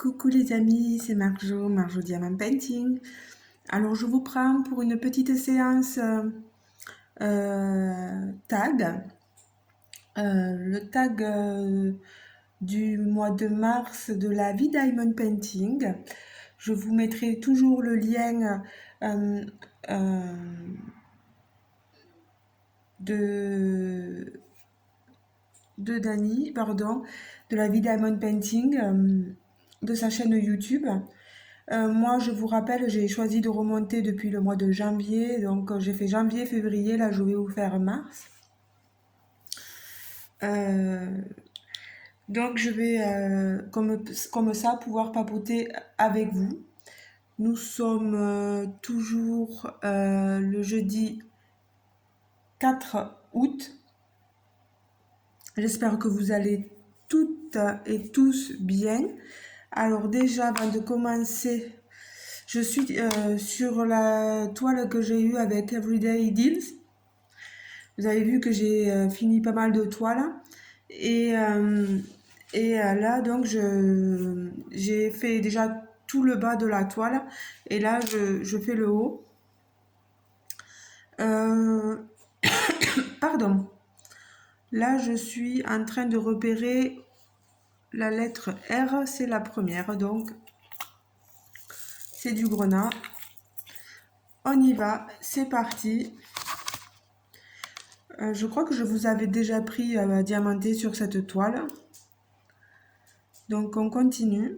Coucou les amis, c'est Marjo Diamant Painting. Alors je vous prends pour une petite séance tag. Le tag du mois de mars de la vie Diamond Painting. Je vous mettrai toujours le lien de Dani, pardon, de la vie Diamond Painting, de sa chaîne YouTube. Moi, je vous rappelle, j'ai choisi de remonter depuis le mois de janvier. Donc, j'ai fait janvier, février. Là, je vais vous faire mars. Donc, je vais, comme ça, pouvoir papoter avec vous. Nous sommes toujours le jeudi 4 août. J'espère que vous allez toutes et tous bien. Alors, déjà, avant de commencer, je suis sur la toile que j'ai eue avec Everyday Deals. Vous avez vu que j'ai fini pas mal de toiles. Et là, donc, j'ai fait déjà tout le bas de la toile. Et là, je fais le haut. Pardon. Là, je suis en train de repérer la lettre R. C'est la première, donc c'est du grenat. On y va, c'est parti. Je crois que je vous avais déjà pris à diamanter sur cette toile. Donc on continue.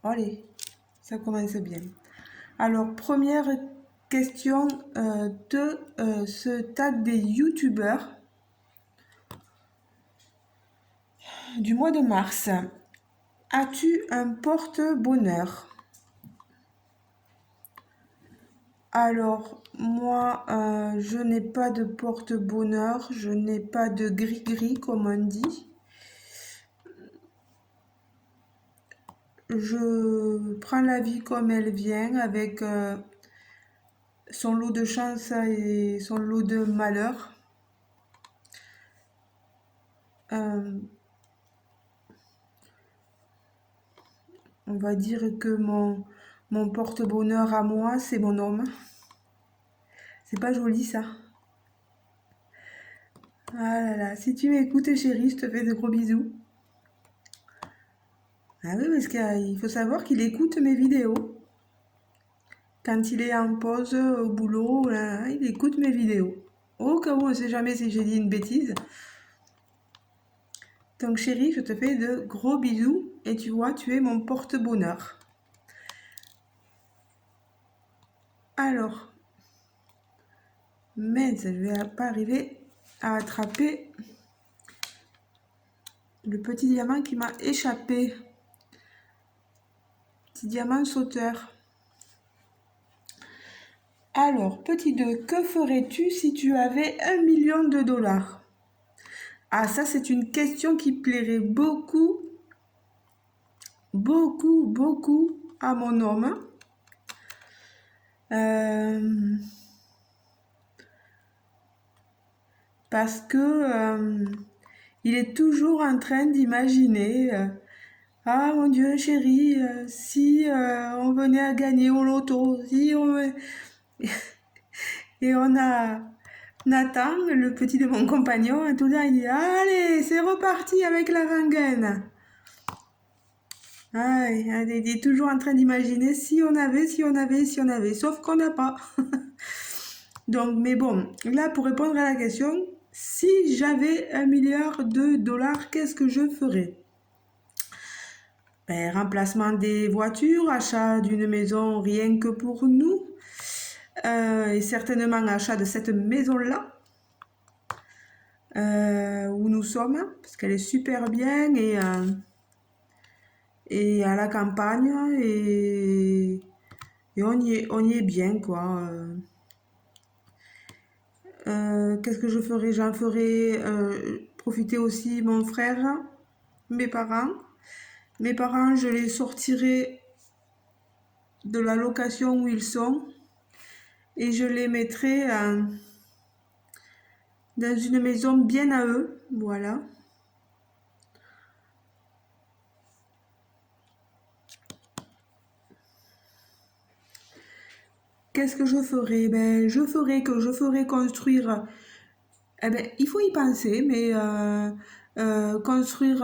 Allez, ça commence bien. Alors, première question de ce tag des youtubeurs du mois de mars. As-tu un porte-bonheur? Alors, moi, je n'ai pas de porte-bonheur, je n'ai pas de gris-gris, comme on dit. Je prends la vie comme elle vient, avec son lot de chance et son lot de malheur. On va dire que mon porte-bonheur à moi, c'est mon homme. C'est pas joli ça. Ah là là, si tu m'écoutes chérie, je te fais de gros bisous. Ah oui, parce qu'il faut savoir qu'il écoute mes vidéos. Quand il est en pause au boulot, là, il écoute mes vidéos. Au cas où on ne sait jamais si j'ai dit une bêtise. Donc chérie, je te fais de gros bisous et tu vois, tu es mon porte-bonheur. Alors, mais je ne vais pas arriver à attraper le petit diamant qui m'a échappé. Petit diamant sauteur. Alors, petit 2, que ferais-tu si tu avais 1 million de dollars? Ah, ça, c'est une question qui plairait beaucoup, beaucoup, beaucoup à mon homme. Parce que il est toujours en train d'imaginer ah mon Dieu chérie, si on venait à gagner au loto, si on... Et on a Nathan, le petit de mon compagnon, et tout ça, il dit allez, c'est reparti avec la rengaine. Ah, il est toujours en train d'imaginer si on avait, si on avait, si on avait, sauf qu'on n'a pas. Donc, mais bon, là, pour répondre à la question, si j'avais 1 milliard de dollars, qu'est-ce que je ferais? Ben, remplacement des voitures, achat d'une maison rien que pour nous, et certainement achat de cette maison-là, où nous sommes, parce qu'elle est super bien et à la campagne, et on y est bien, quoi. Qu'est-ce que je ferais? J'en ferais profiter aussi mon frère, mes parents. Mes parents, je les sortirai de la location où ils sont et je les mettrai dans une maison bien à eux, voilà. qu'est-ce que je ferai? Ben, je ferai construire. Eh ben, il faut y penser, mais construire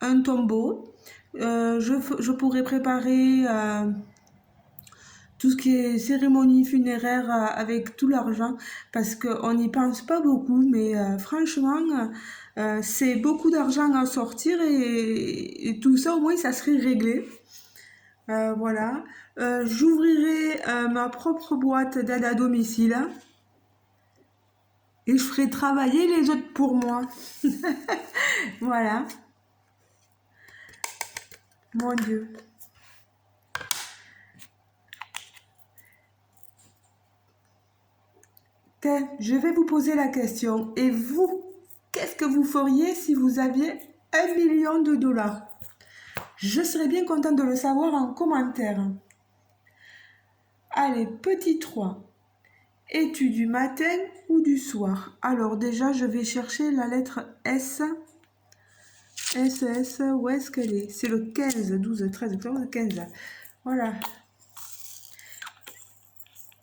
un tombeau. Je pourrais préparer tout ce qui est cérémonie funéraire avec tout l'argent, parce qu'on n'y pense pas beaucoup, mais franchement, c'est beaucoup d'argent à sortir et tout ça, au moins, ça serait réglé. Voilà. J'ouvrirai ma propre boîte d'aide à domicile et je ferai travailler les autres pour moi. Voilà. Mon Dieu. Je vais vous poser la question. Et vous, qu'est-ce que vous feriez si vous aviez 1 million de dollars? Je serais bien contente de le savoir en commentaire. Allez, petit 3. Es-tu du matin ou du soir? Alors déjà, je vais chercher la lettre S. S, où est-ce qu'elle est? C'est le 15, 12, 13, 14, 15. Voilà.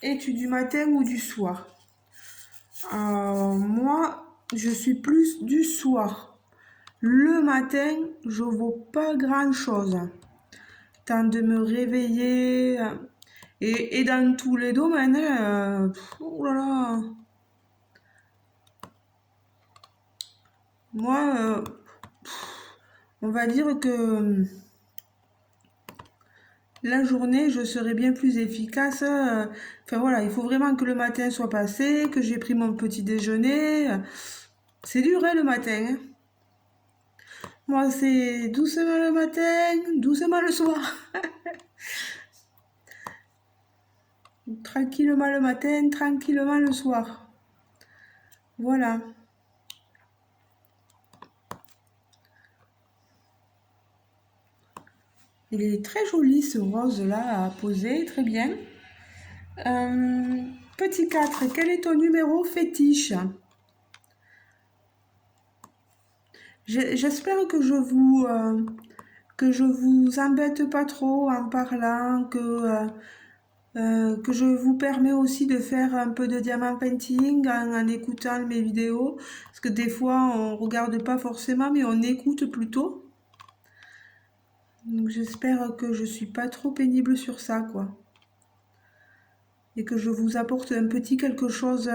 Es-tu du matin ou du soir? Moi, je suis plus du soir. Le matin, je vaux pas grand-chose. Temps de me réveiller. Et dans tous les domaines, oh là là. Moi, on va dire que la journée, je serai bien plus efficace. Enfin voilà, il faut vraiment que le matin soit passé, que j'ai pris mon petit déjeuner. C'est dur, hein, le matin, hein. Moi, c'est doucement le matin, doucement le soir. Tranquillement le matin, tranquillement le soir. Voilà. Il est très joli ce rose-là à poser, très bien. Petit 4, quel est ton numéro fétiche? J'espère que je vous embête pas trop en parlant, que je vous permets aussi de faire un peu de diamant painting en écoutant mes vidéos. Parce que des fois, on regarde pas forcément, mais on écoute plutôt. Donc j'espère que je suis pas trop pénible sur ça, quoi. Et que je vous apporte un petit quelque chose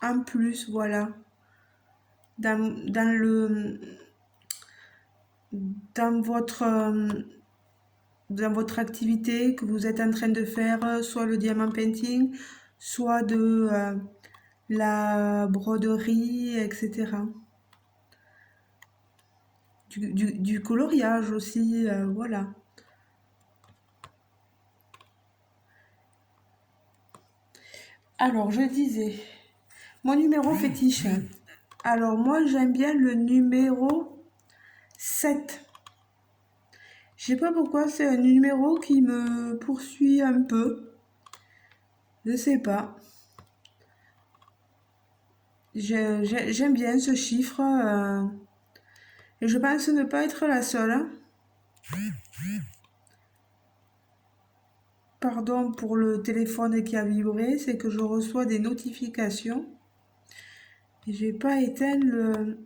en plus, voilà. Dans le... Dans votre activité que vous êtes en train de faire, soit le diamant painting, soit de la broderie, etc. Du coloriage aussi, voilà. Alors, je disais, mon numéro fétiche. Alors, moi, j'aime bien le numéro 7. Je sais pas pourquoi, c'est un numéro qui me poursuit un peu. Je sais pas. J'aime bien ce chiffre. Et je pense ne pas être la seule, hein. Pardon pour le téléphone qui a vibré, c'est que je reçois des notifications. Et j'ai pas éteint le...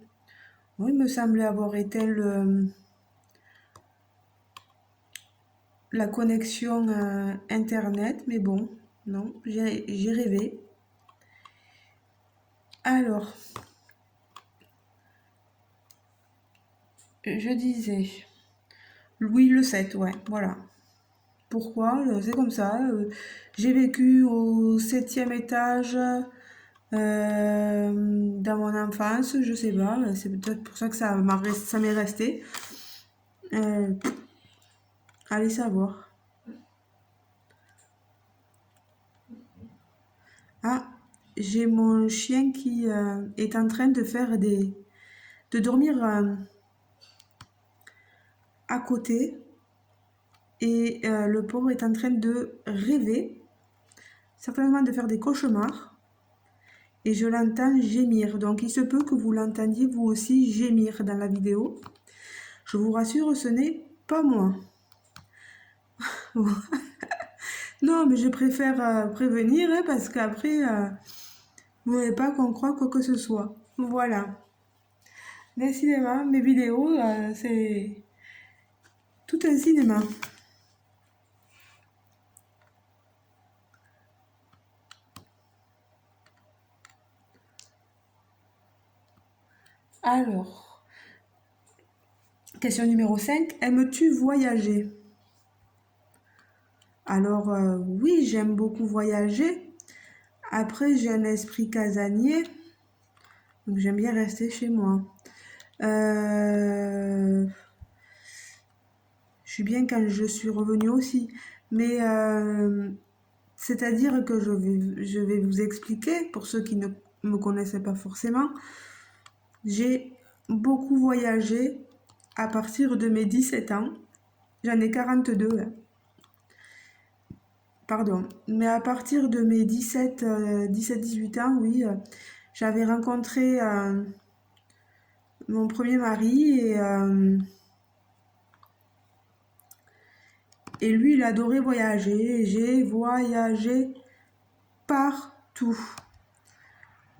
Oui, il me semblait avoir éteint la connexion Internet, mais bon, non, j'ai rêvé. Alors, je disais... Louis le 7, ouais, voilà. Pourquoi? C'est comme ça. J'ai vécu au 7e étage dans mon enfance, je sais pas. C'est peut-être pour ça que ça m'est resté. Euh, Allez savoir. Ah, j'ai mon chien qui est en train de faire de dormir à côté. Et le pauvre est en train de rêver, certainement de faire des cauchemars. Et je l'entends gémir. Donc il se peut que vous l'entendiez vous aussi gémir dans la vidéo. Je vous rassure, ce n'est pas moi. Non, mais je préfère prévenir hein, parce qu'après, vous n'avez pas qu'on croit quoi que ce soit. Voilà. Décidément, mes vidéos, c'est tout un cinéma. Alors, question numéro 5. Aimes-tu voyager? Alors, oui, j'aime beaucoup voyager. Après, j'ai un esprit casanier, donc j'aime bien rester chez moi. Euh, je suis bien quand je suis revenue aussi. Mais c'est-à-dire que je vais vous expliquer, pour ceux qui ne me connaissaient pas forcément, j'ai beaucoup voyagé à partir de mes 17 ans. J'en ai 42, hein. Pardon. Mais à partir de mes 17-18 ans, oui, j'avais rencontré mon premier mari et lui, il adorait voyager. J'ai voyagé partout.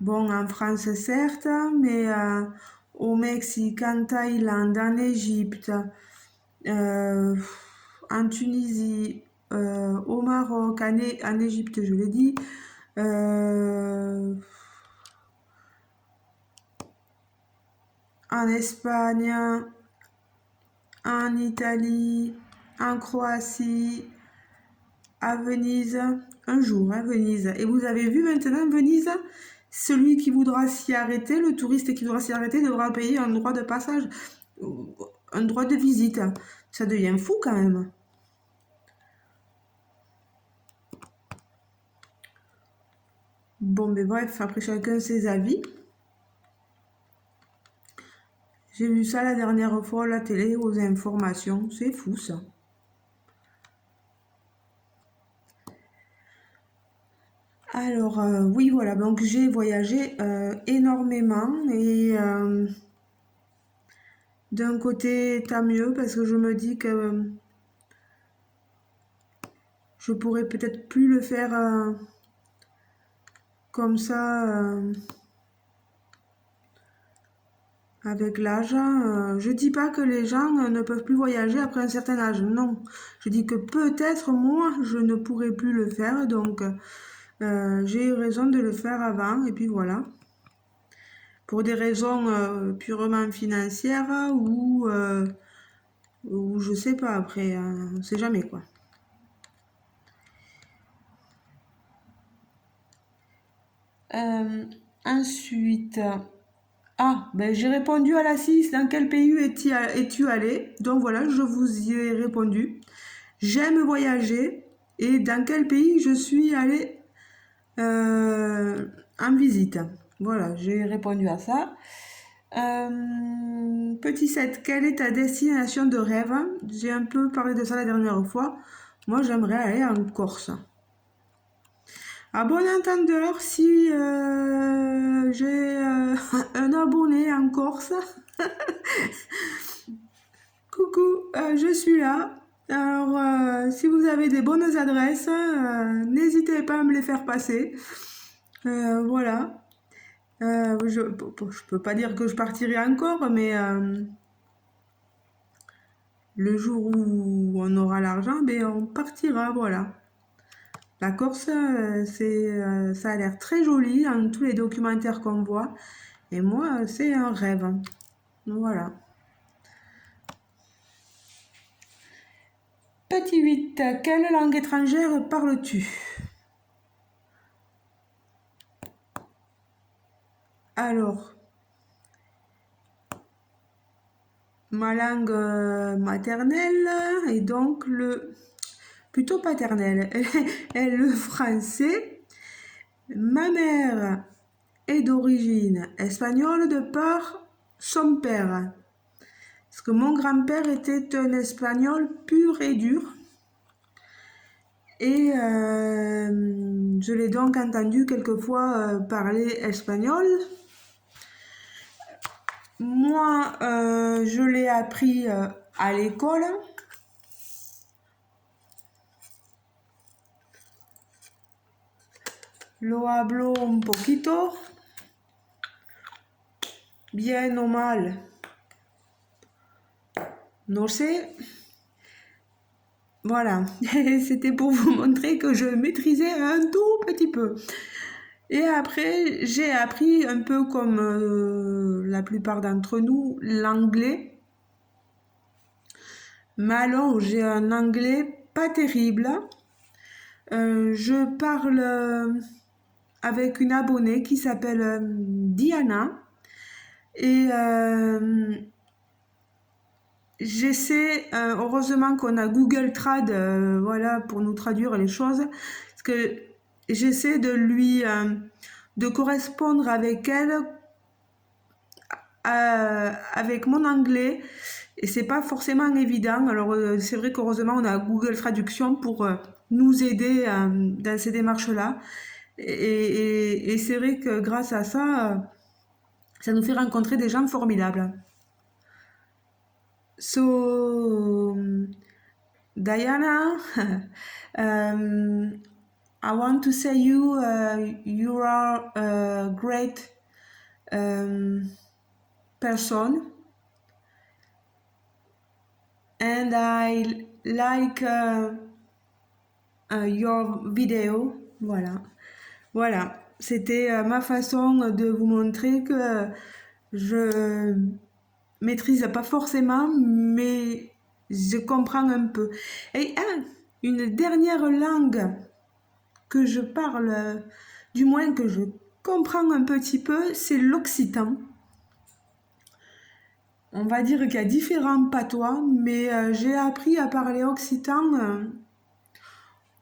Bon, en France, certes, mais au Mexique, en Thaïlande, en Égypte, euh, en Tunisie, au Maroc, en Égypte, je l'ai dit, euh, en Espagne, en Italie, en Croatie, à Venise, un jour, à Venise. Et vous avez vu maintenant, Venise, celui qui voudra s'y arrêter, le touriste qui voudra s'y arrêter, devra payer un droit de passage, un droit de visite. Ça devient fou quand même. Bon, mais bref, après chacun ses avis. J'ai vu ça la dernière fois à la télé, aux informations. C'est fou ça. Alors, oui, voilà, donc j'ai voyagé énormément et d'un côté, tant mieux parce que je me dis que je pourrais peut-être plus le faire comme ça avec l'âge. Je dis pas que les gens ne peuvent plus voyager après un certain âge, non. Je dis que peut-être moi, je ne pourrais plus le faire, donc j'ai eu raison de le faire avant et puis voilà. Pour des raisons purement financières ou je sais pas après, on sait jamais quoi. Euh, ensuite, ben j'ai répondu à la 6. Dans quel pays es-tu allé? Donc voilà, je vous y ai répondu. J'aime voyager et dans quel pays je suis allée en visite. Voilà, j'ai répondu à ça. Petit 7, quelle est ta destination de rêve? J'ai un peu parlé de ça la dernière fois. Moi, j'aimerais aller en Corse. À bon entendeur, si j'ai un abonné en Corse, coucou, je suis là. Alors, si vous avez des bonnes adresses, n'hésitez pas à me les faire passer. Voilà. Je peux pas dire que je partirai encore, mais le jour où on aura l'argent, ben on partira, voilà. La Corse, ça a l'air très joli dans tous les documentaires qu'on voit. Et moi, c'est un rêve. Voilà. Petit 8, quelle langue étrangère parles-tu? Alors, ma langue maternelle est donc plutôt paternelle, est le français. Ma mère est d'origine espagnole de par son père. Parce que mon grand-père était un espagnol pur et dur. Et je l'ai donc entendu quelquefois parler espagnol. Moi, je l'ai appris à l'école. lo hablo un poquito, bien o mal, no sé. Voilà, c'était pour vous montrer que je maîtrisais un tout petit peu. Et après, j'ai appris un peu comme la plupart d'entre nous, l'anglais. Mais alors, j'ai un anglais pas terrible. Je parle avec une abonnée qui s'appelle Diana. Et j'essaie, heureusement qu'on a Google Trad, voilà, pour nous traduire les choses. Parce que j'essaie de correspondre avec elle, avec mon anglais. Et c'est pas forcément évident. Alors c'est vrai qu'heureusement on a Google Traduction pour nous aider dans ces démarches-là. Et c'est vrai que grâce à ça, ça nous fait rencontrer des gens formidables. So, Diana, I want to say you are a great person. And I like your video. Voilà. Voilà. C'était ma façon de vous montrer que je maîtrise pas forcément, mais je comprends un peu. Et une dernière langue que je parle, du moins que je comprends un petit peu, c'est l'occitan. On va dire qu'il y a différents patois, mais j'ai appris à parler occitan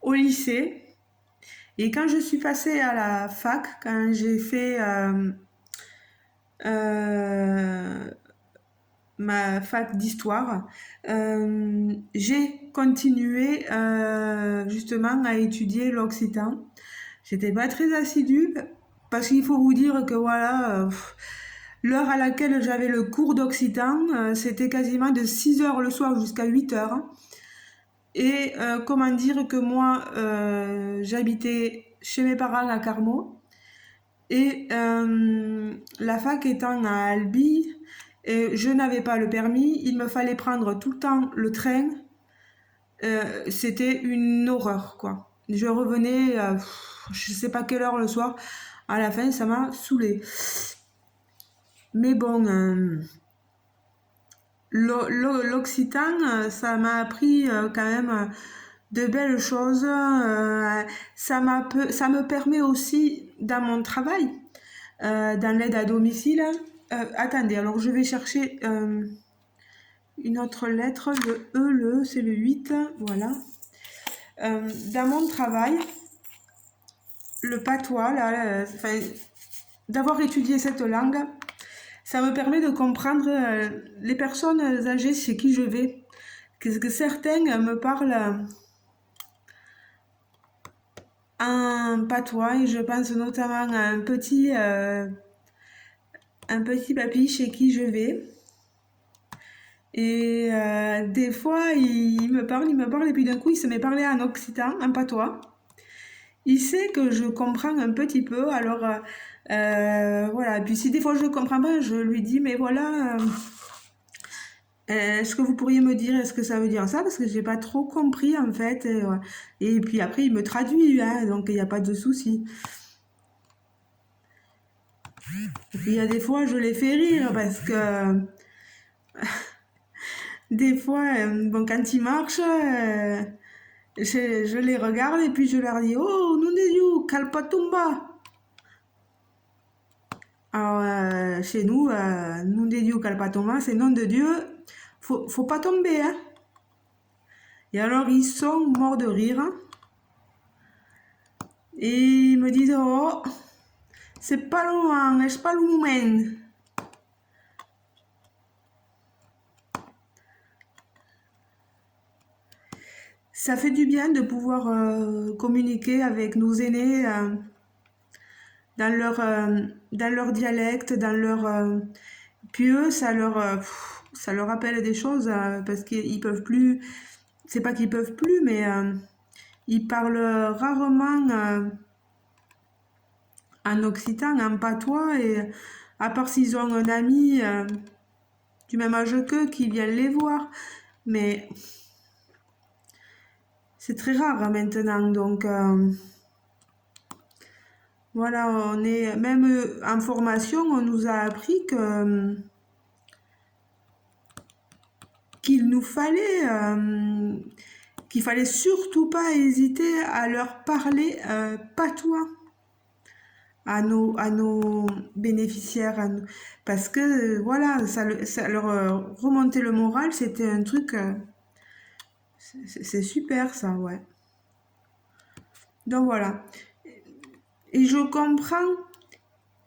au lycée. Et quand je suis passée à la fac, quand j'ai fait ma fac d'histoire, j'ai continué justement à étudier l'occitan. J'étais pas très assidue parce qu'il faut vous dire que voilà, l'heure à laquelle j'avais le cours d'occitan, c'était quasiment de 6h le soir jusqu'à 8h. Et comment dire que moi, j'habitais chez mes parents à Carmaux et la fac étant à Albi, et je n'avais pas le permis, il me fallait prendre tout le temps le train. C'était une horreur, quoi. Je revenais, je sais pas quelle heure le soir. À la fin, ça m'a saoulée. Mais bon, l'occitan, ça m'a appris quand même de belles choses. Ça me permet aussi dans mon travail, dans l'aide à domicile. Attendez, alors je vais chercher une autre lettre, le E, c'est le 8, voilà. Dans mon travail, le patois, là, d'avoir étudié cette langue, ça me permet de comprendre les personnes âgées chez qui je vais. Que certains me parlent en patois, et je pense notamment à un petit papy chez qui je vais. Et des fois, il me parle, et puis d'un coup, il se met à parler en occitan, en patois. Il sait que je comprends un petit peu, alors voilà. Et puis si des fois je ne comprends pas, je lui dis, mais voilà, est-ce que vous pourriez me dire, est-ce que ça veut dire ça? Parce que j'ai pas trop compris en fait. Et puis après, il me traduit, hein, donc il n'y a pas de souci. Et puis il y a des fois, je les fais rire parce que des fois, bon, quand ils marchent, je les regarde et puis je leur dis, oh, nous dieu, kalpatumba. Alors, chez nous, nous dieu, kalpatumba, c'est nom de Dieu, faut pas tomber, hein. Et alors, ils sont morts de rire. Et ils me disent, oh, c'est pas loin, c'est pas le moment. Ça fait du bien de pouvoir communiquer avec nos aînés dans leur dialecte, dans leur... Puis eux, ça leur rappelle des choses parce qu'ils peuvent plus... C'est pas qu'ils peuvent plus, mais ils parlent rarement en occitan, en patois, et à part s'ils ont un ami du même âge qu'eux qui vient les voir. Mais c'est très rare maintenant, donc voilà, on est même en formation, on nous a appris que qu'il fallait surtout pas hésiter à leur parler patois à nos bénéficiaires, parce que voilà, ça leur remontait le moral, c'était un truc, c'est super ça, ouais. Donc voilà. Et je comprends,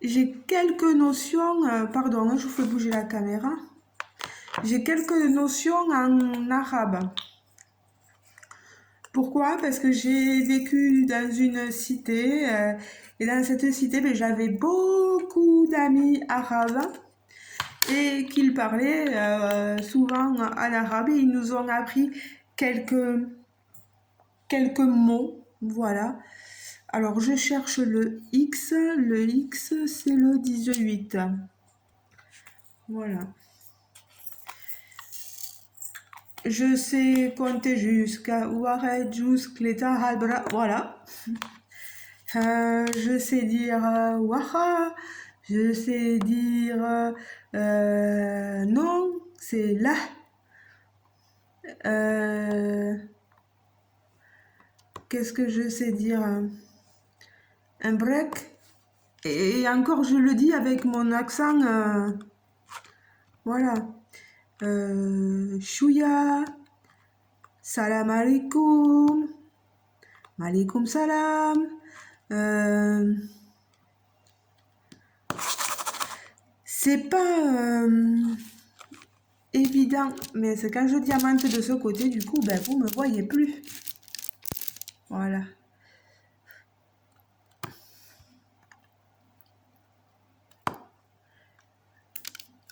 j'ai quelques notions, pardon, hein, je vous fais bouger la caméra. J'ai quelques notions en arabe. Pourquoi? Parce que j'ai vécu dans une cité, et dans cette cité, ben, j'avais beaucoup d'amis arabes et qu'ils parlaient souvent en arabe et ils nous ont appris quelques, quelques mots, voilà. Alors je cherche le X c'est le 18. Voilà. Je sais compter jusqu'à Ouaret, jusqu'à Halbra, voilà. Je sais dire Waha, je sais dire non, c'est là. Qu'est-ce que je sais dire? Un break. Et encore, je le dis avec mon accent. Voilà. Chouya, salam alaikum, malikum salam. C'est pas évident, mais c'est quand je diamante de ce côté, du coup, ben, vous me voyez plus. Voilà.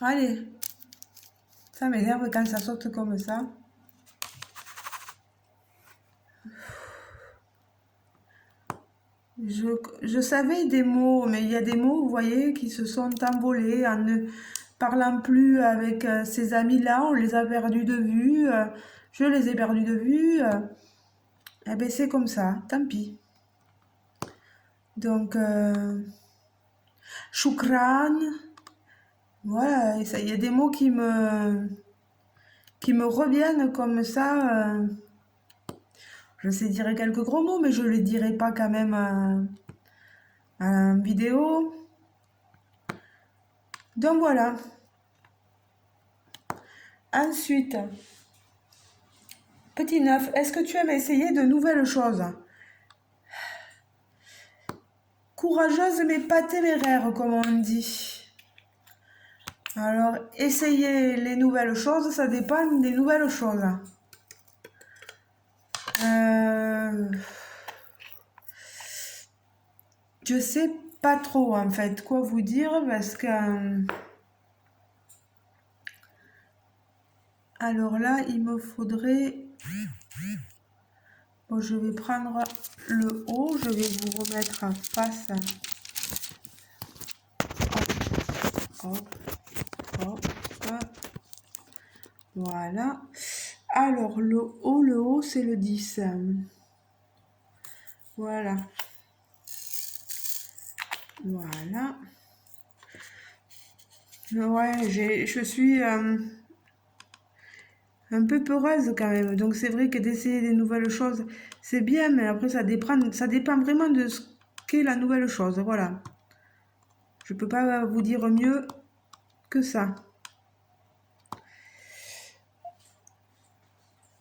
Allez, ça m'énerve quand ça saute comme ça. Je savais des mots, mais il y a des mots, vous voyez, qui se sont envolés en ne parlant plus avec ces amis-là. On les a perdus de vue. Je les ai perdus de vue. Eh ben c'est comme ça, tant pis. Donc, choukran. Voilà, il y a des mots qui me reviennent comme ça. Je sais dire quelques gros mots, mais je ne les dirai pas quand même en vidéo. Donc voilà. Ensuite, petit 9, est-ce que tu aimes essayer de nouvelles choses? Courageuse mais pas téméraire, comme on dit. Alors, essayer les nouvelles choses, ça dépend des nouvelles choses. Je sais pas trop en fait quoi vous dire parce que alors là il me faudrait, bon, je vais prendre le haut, je vais vous remettre en face. Hop, hop, hop. Voilà. Alors le haut c'est le 10. Voilà. Voilà. Ouais, je suis un peu peureuse quand même. Donc c'est vrai que d'essayer des nouvelles choses, c'est bien, mais après ça dépend vraiment de ce qu'est la nouvelle chose. Voilà. Je peux pas vous dire mieux que ça.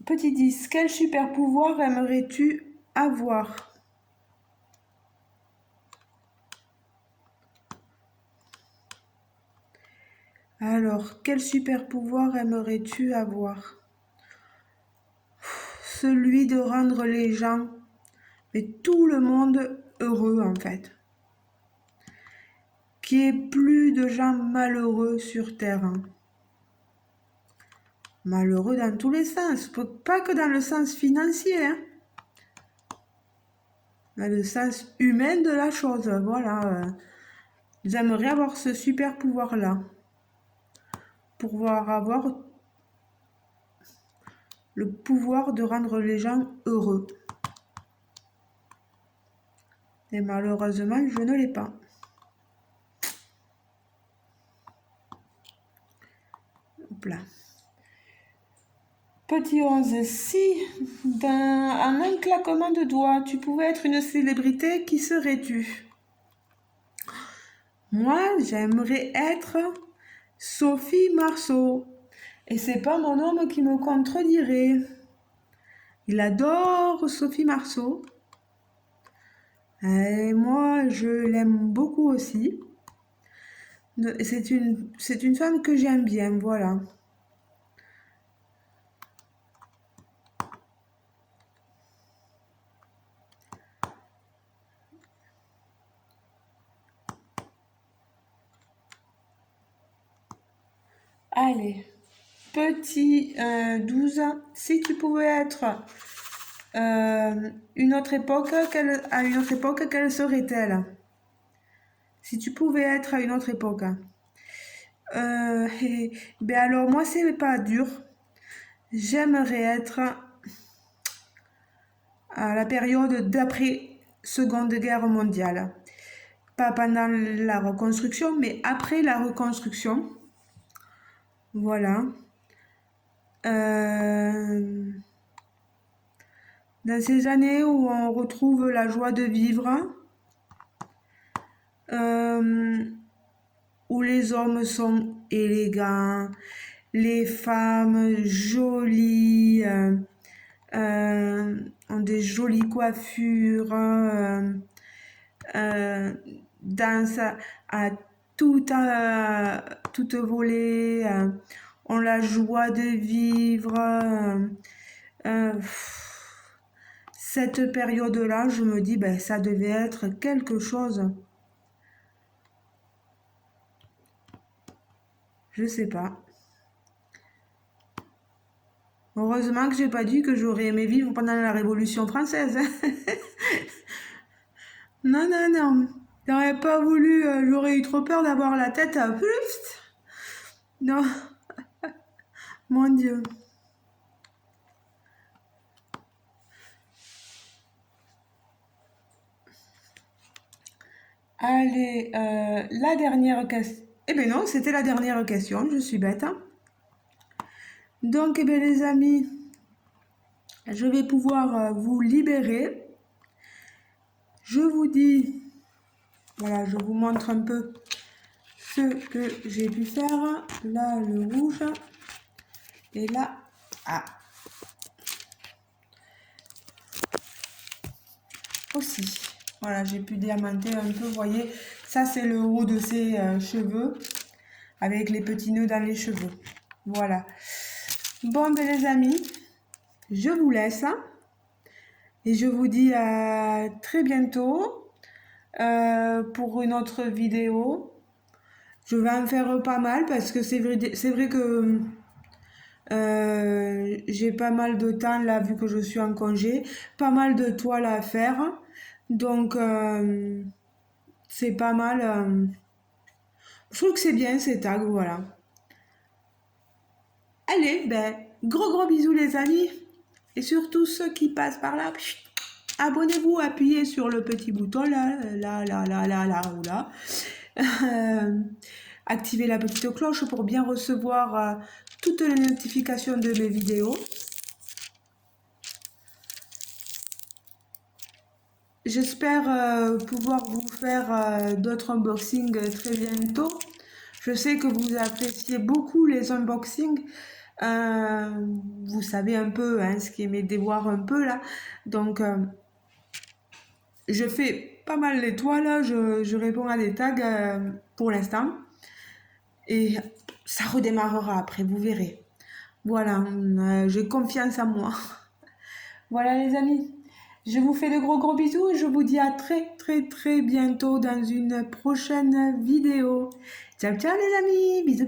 Petit 10, quel super pouvoir aimerais-tu avoir? Alors, quel super pouvoir aimerais-tu avoir? Celui de rendre les gens, mais tout le monde heureux en fait. Qu'il n'y ait plus de gens malheureux sur Terre. Malheureux dans tous les sens, pas que dans le sens financier. le sens humain de la chose. Voilà. J'aimerais avoir ce super pouvoir-là. Pouvoir avoir le pouvoir de rendre les gens heureux. Et malheureusement, je ne l'ai pas. Hop là. Petit 11, si en un claquement de doigts, tu pouvais être une célébrité, qui serais-tu? Moi, j'aimerais être Sophie Marceau. Et c'est pas mon homme qui me contredirait. Il adore Sophie Marceau. Et moi, je l'aime beaucoup aussi. C'est une femme que j'aime bien, voilà. Allez, petit 12, si tu pouvais être à une autre époque, quelle serait-elle? Si tu pouvais être à une autre époque. Ben alors moi, c'est pas dur. J'aimerais être à la période d'après Seconde Guerre mondiale. Pas pendant la reconstruction, mais après la reconstruction. Voilà. Dans ces années où on retrouve la joie de vivre, où les hommes sont élégants, les femmes jolies, ont des jolies coiffures, dansent à toute volée, ont la joie de vivre. Cette période-là, je me dis, ben, ça devait être quelque chose. Je sais pas. Heureusement que j'ai pas dit que j'aurais aimé vivre pendant la Révolution française. Non, non, non. J'aurais pas voulu, j'aurais eu trop peur d'avoir la tête à plus. Non, mon Dieu. Allez, la dernière question. Eh ben non, c'était la dernière question, je suis bête. Hein. Donc, eh bien, les amis, je vais pouvoir vous libérer. Je vous dis, voilà, je vous montre un peu ce que j'ai pu faire. Là, le rouge. Et là, ah. Aussi. Voilà, j'ai pu diamanter un peu, vous voyez. Ça, c'est le haut de ses cheveux, avec les petits nœuds dans les cheveux. Voilà. Bon, ben les amis, je vous laisse. Et je vous dis à très bientôt pour une autre vidéo. Je vais en faire pas mal parce que c'est vrai que j'ai pas mal de temps là vu que je suis en congé. Pas mal de toiles à faire. Donc c'est pas mal. Je trouve que c'est bien ces tags, voilà. Allez, ben, gros bisous les amis. Et surtout ceux qui passent par là, abonnez-vous, appuyez sur le petit bouton là, ou là. Activez la petite cloche pour bien recevoir toutes les notifications de mes vidéos. J'espère pouvoir vous faire d'autres unboxings très bientôt. Je sais que vous appréciez beaucoup les unboxings. Vous savez un peu hein, ce qui est mes devoirs un peu là. Donc, je fais pas mal les toiles. Je réponds à des tags pour l'instant. Et ça redémarrera après, vous verrez. Voilà, j'ai confiance en moi. Voilà les amis. Je vous fais de gros bisous et je vous dis à très bientôt dans une prochaine vidéo. Ciao les amis, bisous.